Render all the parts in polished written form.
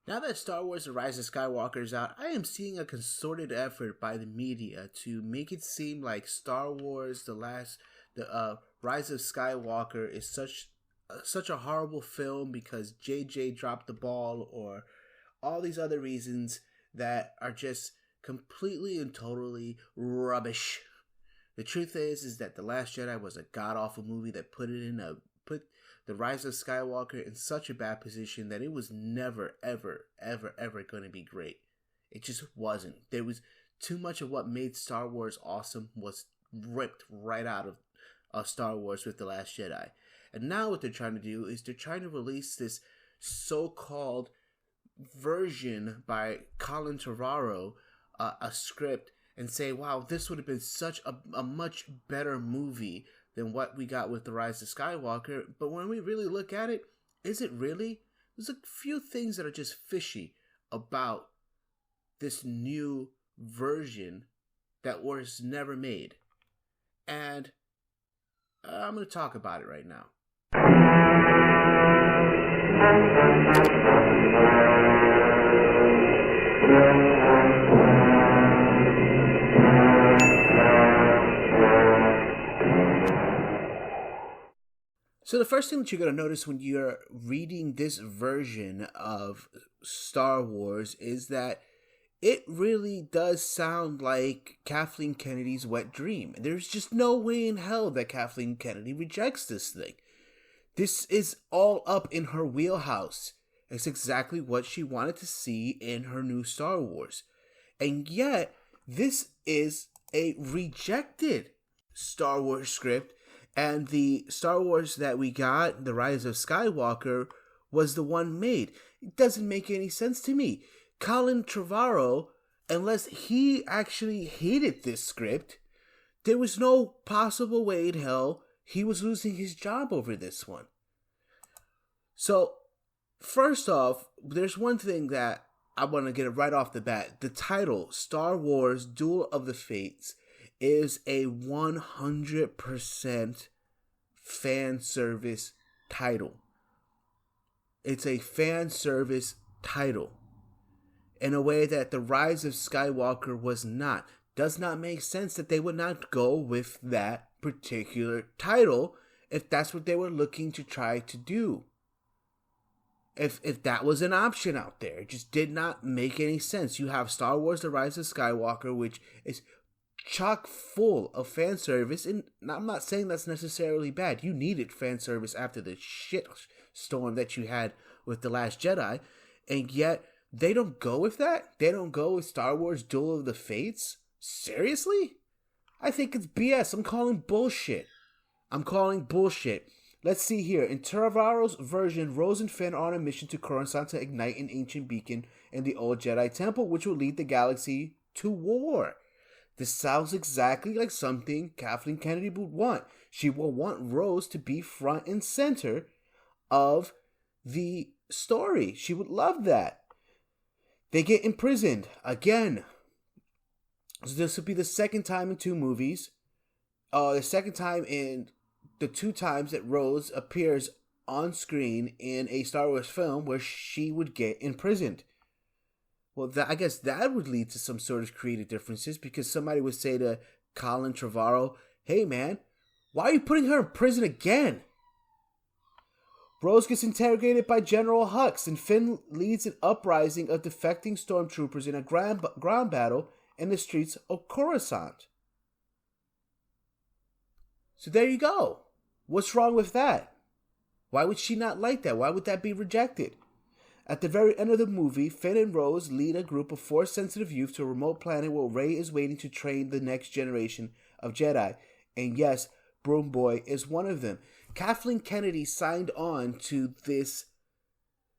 Now that Star Wars The Rise of Skywalker is out, I am seeing a concerted effort by the media to make it seem like Star Wars the Rise of Skywalker is such a horrible film because JJ dropped the ball or all these other reasons that are just completely and totally rubbish. The truth is that The Last Jedi was a god-awful movie that put The Rise of Skywalker in such a bad position that it was never, ever, ever, ever going to be great. It just wasn't. There was too much of what made Star Wars awesome was ripped right out of Star Wars with The Last Jedi. And now what they're trying to do is they're trying to release this so-called version by Colin Trevorrow, a script, and say, wow, this would have been such a much better movie than what we got with The Rise of Skywalker. But when we really look at it, is it really? There's a few things that are just fishy about this new version that was never made. And I'm going to talk about it right now. So the first thing that you're going to notice when you're reading this version of Star Wars is that it really does sound like Kathleen Kennedy's wet dream. There's just no way in hell that Kathleen Kennedy rejects this thing. This is all up in her wheelhouse. It's exactly what she wanted to see in her new Star Wars. And yet, this is a rejected Star Wars script. And the Star Wars that we got, The Rise of Skywalker, was the one made. It doesn't make any sense to me. Colin Trevorrow, unless he actually hated this script, there was no possible way in hell he was losing his job over this one. So, first off, there's one thing that I want to get right off the bat. The title, Star Wars Duel of the Fates, is a 100% fan service title. It's a fan service title in a way that The Rise of Skywalker was not. Does not make sense that they would not go with that particular title if that's what they were looking to try to do. If that was an option out there, it just did not make any sense. You have Star Wars The Rise of Skywalker, which is chock full of fan service, and I'm not saying that's necessarily bad. You needed fan service after the shit storm that you had with The Last Jedi, and yet they don't go with that? They don't go with Star Wars Duel of the Fates? Seriously? I think it's BS. I'm calling bullshit. Let's see here. In Trevorrow's version, Rose and Finn are on a mission to Coruscant to ignite an ancient beacon in the old Jedi Temple, which will lead the galaxy to war. This sounds exactly like something Kathleen Kennedy would want. She will want Rose to be front and center of the story. She would love that. They get imprisoned again. So this will be the second time in two movies. The second time in the two times that Rose appears on screen in a Star Wars film where she would get imprisoned. Well, I guess that would lead to some sort of creative differences, because somebody would say to Colin Trevorrow, hey man, why are you putting her in prison again? Rose gets interrogated by General Hux, and Finn leads an uprising of defecting stormtroopers in a ground battle in the streets of Coruscant. So there you go. What's wrong with that? Why would she not like that? Why would that be rejected? At the very end of the movie, Finn and Rose lead a group of Force-sensitive youth to a remote planet where Rey is waiting to train the next generation of Jedi. And yes, Broom Boy is one of them. Kathleen Kennedy signed on to this.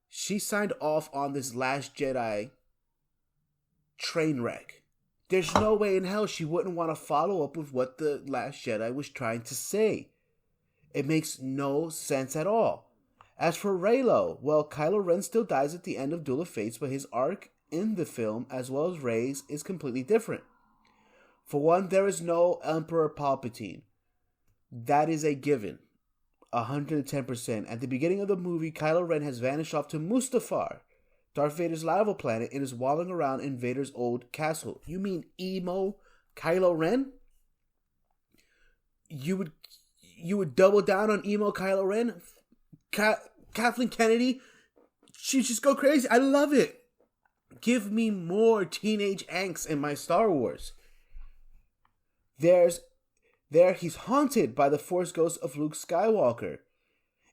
She signed off on this Last Jedi train wreck. There's no way in hell she wouldn't want to follow up with what the Last Jedi was trying to say. It makes no sense at all. As for Reylo, well, Kylo Ren still dies at the end of Duel of Fates, but his arc in the film, as well as Rey's, is completely different. For one, there is no Emperor Palpatine. That is a given. 110%. At the beginning of the movie, Kylo Ren has vanished off to Mustafar Darth Vader's lava planet and is wandering around in Vader's old castle. You mean emo Kylo Ren? You would double down on emo Kylo Ren? Kathleen Kennedy? She just go crazy. I love it. Give me more teenage angst in my Star Wars. There he's haunted by the Force ghost of Luke Skywalker,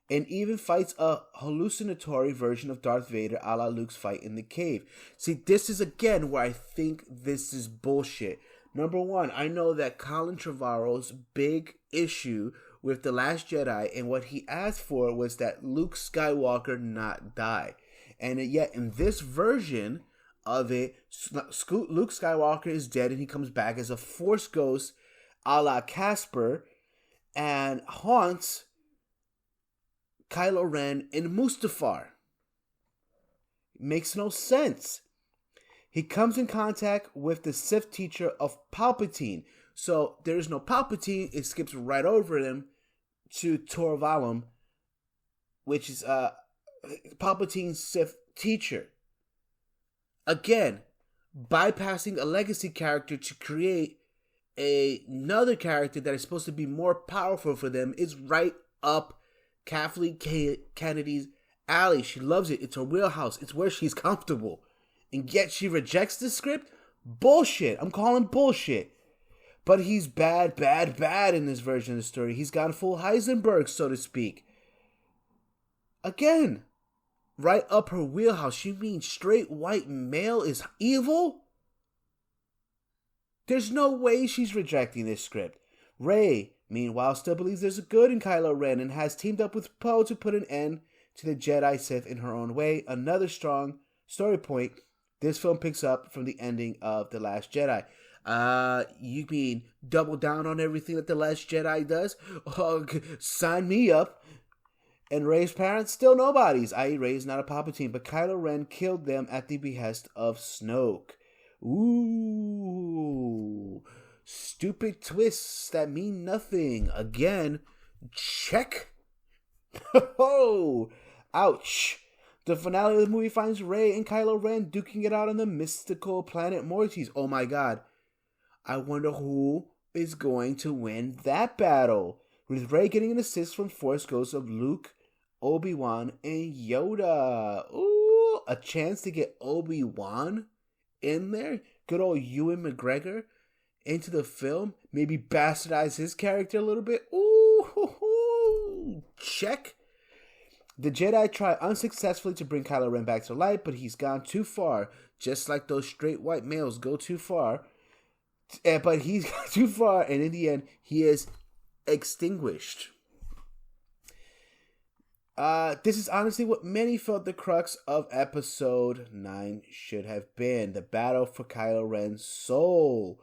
and even fights a hallucinatory version of Darth Vader a la Luke's fight in the cave. See, this is again where I think this is bullshit. Number one, I know that Colin Trevorrow's big issue with The Last Jedi and what he asked for was that Luke Skywalker not die. And yet in this version of it, Luke Skywalker is dead and he comes back as a Force ghost a la Casper and haunts Kylo Ren and Mustafar. Makes no sense. He comes in contact with the Sith teacher of Palpatine. So there's no Palpatine. It skips right over him to Tor Valum, which is Palpatine's Sith teacher. Again, bypassing a legacy character to create another character that is supposed to be more powerful for them is right up Kathleen Kennedy's alley. She loves it. It's her wheelhouse. It's where she's comfortable. And yet she rejects the script? Bullshit. I'm calling bullshit. But he's bad in this version of the story. He's gone full Heisenberg, so to speak. Again, right up her wheelhouse. You mean straight white male is evil? There's no way she's rejecting this script. Rey, meanwhile, still believes there's a good in Kylo Ren and has teamed up with Poe to put an end to the Jedi Sith in her own way. Another strong story point this film picks up from the ending of The Last Jedi. You mean double down on everything that The Last Jedi does? Sign me up. And Rey's parents, still nobodies, i.e. Rey's not a Palpatine, but Kylo Ren killed them at the behest of Snoke. Ooh. Stupid twists that mean nothing. Again, check. Oh, ouch. The finale of the movie finds Rey and Kylo Ren duking it out on the mystical planet Mortis. Oh my god. I wonder who is going to win that battle. With Rey getting an assist from Force ghosts of Luke, Obi-Wan, and Yoda. Ooh, a chance to get Obi-Wan in there. Good old Ewan McGregor into the film. Maybe bastardize his character a little bit. Ooh, check. The Jedi try unsuccessfully to bring Kylo Ren back to life, but he's gone too far. Just like those straight white males go too far. But he's gone too far, and in the end, he is extinguished. This is honestly what many felt the crux of episode 9 should have been. The battle for Kylo Ren's soul.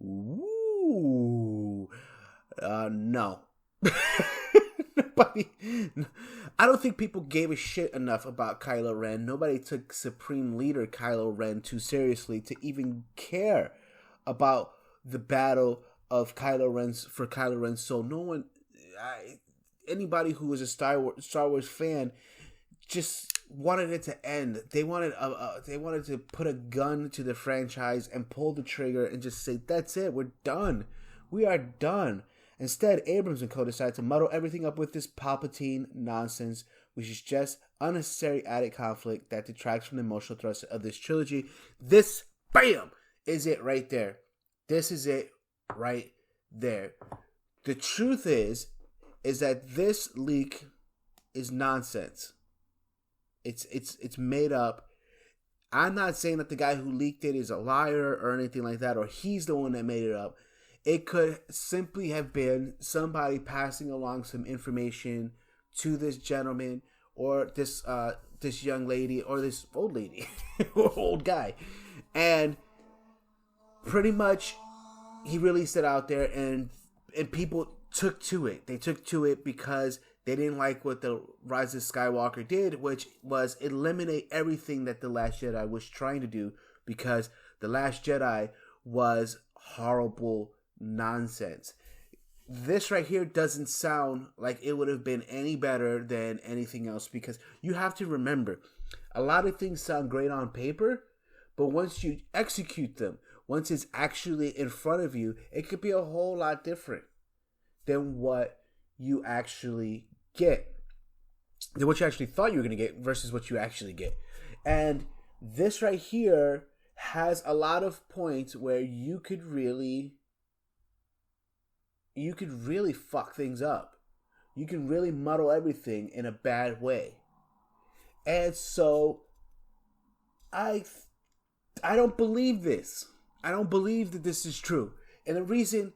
Ooh. No. I don't think people gave a shit enough about Kylo Ren. Nobody took Supreme Leader Kylo Ren too seriously to even care about the battle of Kylo Ren's soul. No one, anybody who was a Star Wars fan, just wanted it to end. They wanted to put a gun to the franchise and pull the trigger and just say, "That's it. We're done. We are done." Instead, Abrams and co decided to muddle everything up with this Palpatine nonsense, which is just unnecessary added conflict that detracts from the emotional thrust of this trilogy. This, bam, is it right there. This is it right there. The truth is that this leak is nonsense. It's made up. I'm not saying that the guy who leaked it is a liar or anything like that, or he's the one that made it up. It could simply have been somebody passing along some information to this gentleman or this young lady or this old lady or old guy. And pretty much he released it out there and people took to it. They took to it because they didn't like what the Rise of Skywalker did, which was eliminate everything that The Last Jedi was trying to do, because The Last Jedi was horrible nonsense. this right here doesn't sound like it would have been any better than anything else, because you have to remember, a lot of things sound great on paper, but once you execute them, once it's actually in front of you, it could be a whole lot different than what you actually get, than what you actually thought you were going to get versus what you actually get. And this right here has a lot of points where you could really fuck things up. You can really muddle everything in a bad way. And so I don't believe this. I don't believe that this is true. And the reason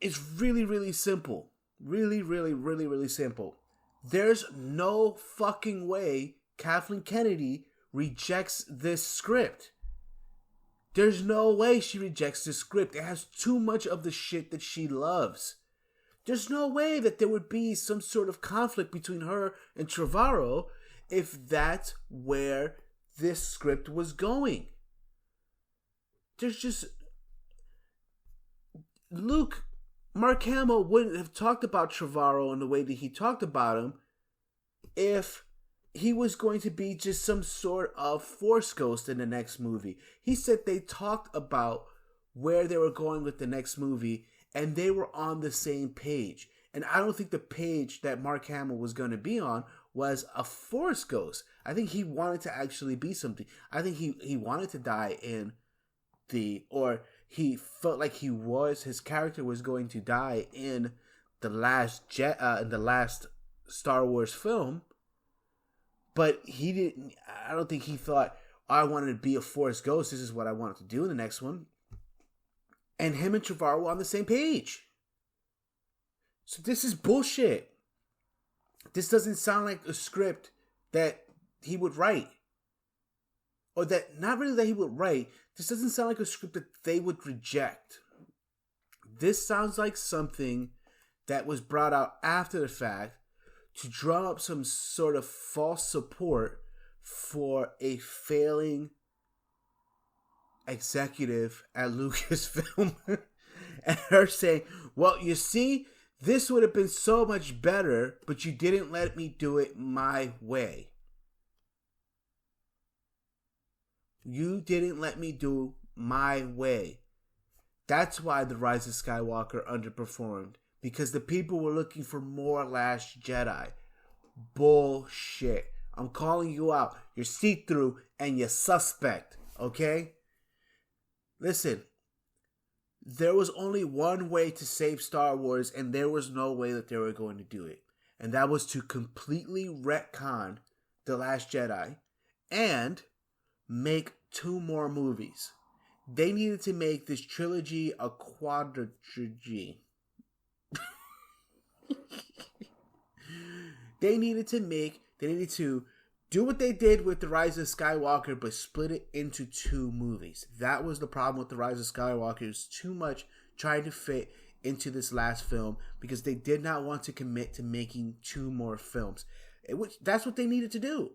is really, really simple. Really, really, really, really simple. There's no fucking way Kathleen Kennedy rejects this script. There's no way she rejects this script. It has too much of the shit that she loves. There's no way that there would be some sort of conflict between her and Trevorrow if that's where this script was going. There's just... Mark Hamill wouldn't have talked about Trevorrow in the way that he talked about him if he was going to be just some sort of Force ghost in the next movie. He said they talked about where they were going with the next movie, and they were on the same page. And I don't think the page that Mark Hamill was going to be on was a Force ghost. I think he wanted to actually be something. I think he wanted to die in or he felt like his character was going to die in the last Star Wars film. But I don't think he thought, I wanted to be a Force ghost. This is what I wanted to do in the next one. And him and Trevorrow were on the same page. So this is bullshit. This doesn't sound like a script that he would write. Or that, not really that he would write. This doesn't sound like a script that they would reject. This sounds like something that was brought out after the fact to drum up some sort of false support for a failing executive at Lucasfilm. And her saying, well, you see, this would have been so much better, but you didn't let me do it my way. You didn't let me do my way. That's why The Rise of Skywalker underperformed. Because the people were looking for more Last Jedi. Bullshit. I'm calling you out. You're see-through and you're suspect. Okay? Listen. There was only one way to save Star Wars, and there was no way that they were going to do it. And that was to completely retcon The Last Jedi and make 2 more movies. They needed to make this trilogy a quadrilogy. They needed to do what they did with The Rise of Skywalker, but split it into 2 movies. That was the problem with The Rise of Skywalker. It was too much trying to fit into this last film because they did not want to commit to making 2 more films. That's what they needed to do.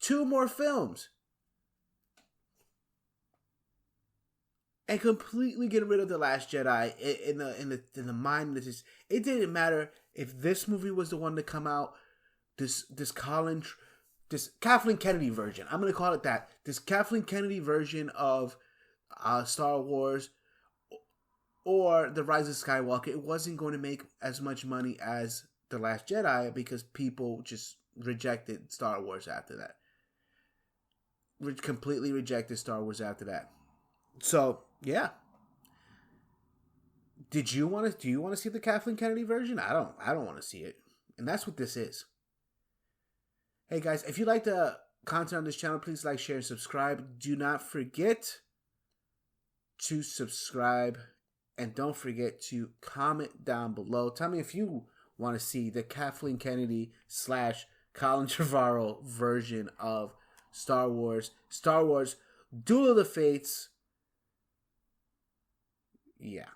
2 more films. And completely get rid of The Last Jedi in the mind that it didn't matter if this movie was the one to come out. This Kathleen Kennedy version. I'm gonna call it that. This Kathleen Kennedy version of Star Wars or The Rise of Skywalker. It wasn't going to make as much money as The Last Jedi because people just rejected Star Wars after that. Completely rejected Star Wars after that. So, yeah. Do you want to see the Kathleen Kennedy version? I don't want to see it. And that's what this is. Hey guys, if you like the content on this channel, please like, share, and subscribe. Do not forget to subscribe. And don't forget to comment down below. Tell me if you want to see the Kathleen Kennedy / Colin Trevorrow version of Star Wars. Star Wars Duel of the Fates. Yeah.